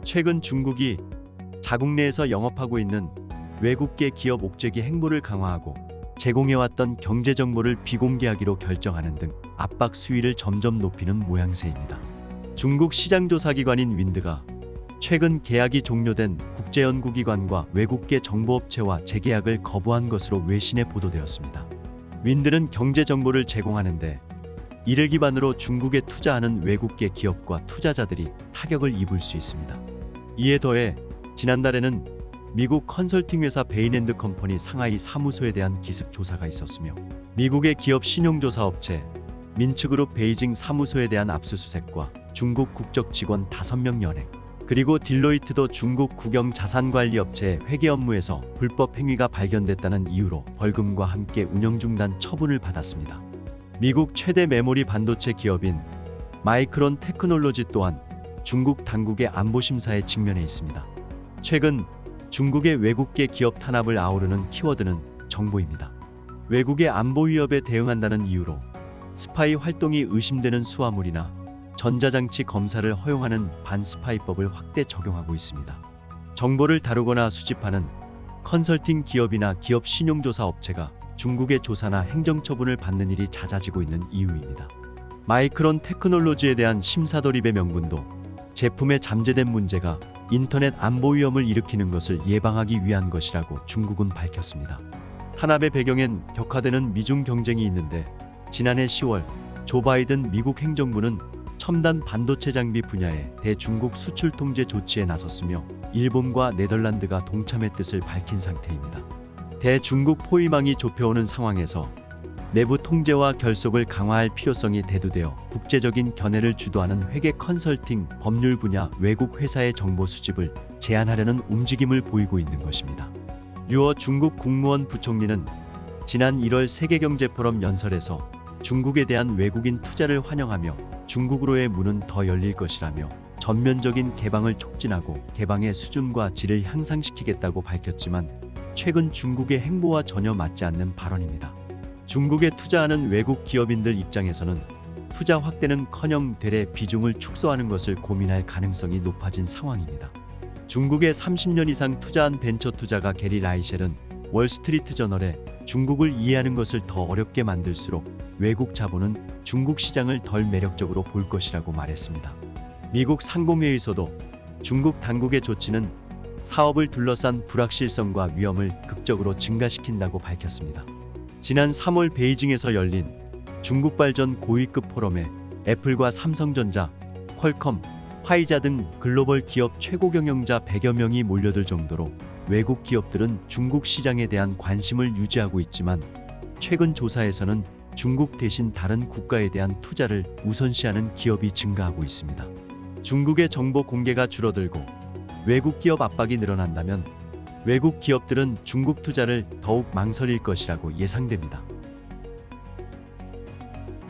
최근 중국이 자국 내에서 영업하고 있는 외국계 기업 옥죄기 행보를 강화하고 제공해왔던 경제 정보를 비공개하기로 결정하는 등 압박 수위를 점점 높이는 모양새입니다. 중국 시장조사기관인 윈드가 최근 계약이 종료된 국제연구기관과 외국계 정보업체와 재계약을 거부한 것으로 외신에 보도되었습니다. 윈드는 경제 정보를 제공하는데 이를 기반으로 중국에 투자하는 외국계 기업과 투자자들이 타격을 입을 수 있습니다. 이에 더해 지난달에는 미국 컨설팅 회사 베인앤드 컴퍼니 상하이 사무소에 대한 기습 조사가 있었으며 미국의 기업 신용조사 업체 민츠그룹 베이징 사무소에 대한 압수수색과 중국 국적 직원 5명 연행, 그리고 딜로이트도 중국 국영 자산관리업체의 회계 업무에서 불법 행위가 발견됐다는 이유로 벌금과 함께 운영 중단 처분을 받았습니다. 미국 최대 메모리 반도체 기업인 마이크론 테크놀로지 또한 중국 당국의 안보 심사에 직면해 있습니다. 최근 중국의 외국계 기업 탄압을 아우르는 키워드는 정보입니다. 외국의 안보 위협에 대응한다는 이유로 스파이 활동이 의심되는 수화물이나 전자장치 검사를 허용하는 반스파이법을 확대 적용하고 있습니다. 정보를 다루거나 수집하는 컨설팅 기업이나 기업 신용조사 업체가 중국의 조사나 행정처분을 받는 일이 잦아지고 있는 이유입니다. 마이크론 테크놀로지에 대한 심사 돌입의 명분도 제품에 잠재된 문제가 인터넷 안보 위험을 일으키는 것을 예방하기 위한 것이라고 중국은 밝혔습니다. 탄압의 배경엔 격화되는 미중 경쟁이 있는데 지난해 10월 조 바이든 미국 행정부는 첨단 반도체 장비 분야의 대중국 수출 통제 조치에 나섰으며 일본과 네덜란드가 동참의 뜻을 밝힌 상태입니다. 대중국 포위망이 좁혀오는 상황에서 내부 통제와 결속을 강화할 필요성이 대두되어 국제적인 견해를 주도하는 회계 컨설팅 법률 분야 외국 회사의 정보 수집을 제한하려는 움직임을 보이고 있는 것입니다. 류어 중국 국무원 부총리는 지난 1월 세계경제포럼 연설에서 중국에 대한 외국인 투자를 환영하며 중국으로의 문은 더 열릴 것이라며 전면적인 개방을 촉진하고 개방의 수준과 질을 향상시키겠다고 밝혔지만 최근 중국의 행보와 전혀 맞지 않는 발언입니다. 중국에 투자하는 외국 기업인들 입장에서는 투자 확대는커녕 대래 비중을 축소하는 것을 고민할 가능성이 높아진 상황입니다. 중국에 30년 이상 투자한 벤처 투자가 게리 라이셸은 월스트리트 저널에 중국을 이해하는 것을 더 어렵게 만들수록 외국 자본은 중국 시장을 덜 매력적으로 볼 것이라고 말했습니다. 미국 상공회의소도 중국 당국의 조치는 사업을 둘러싼 불확실성과 위험을 극적으로 증가시킨다고 밝혔습니다. 지난 3월 베이징에서 열린 중국 발전 고위급 포럼에 애플과 삼성전자, 퀄컴, 화이자 등 글로벌 기업 최고 경영자 100여 명이 몰려들 정도로 외국 기업들은 중국 시장에 대한 관심을 유지하고 있지만 최근 조사에서는 중국 대신 다른 국가에 대한 투자를 우선시하는 기업이 증가하고 있습니다. 중국의 정보 공개가 줄어들고 외국 기업 압박이 늘어난다면 외국 기업들은 중국 투자를 더욱 망설일 것이라고 예상됩니다.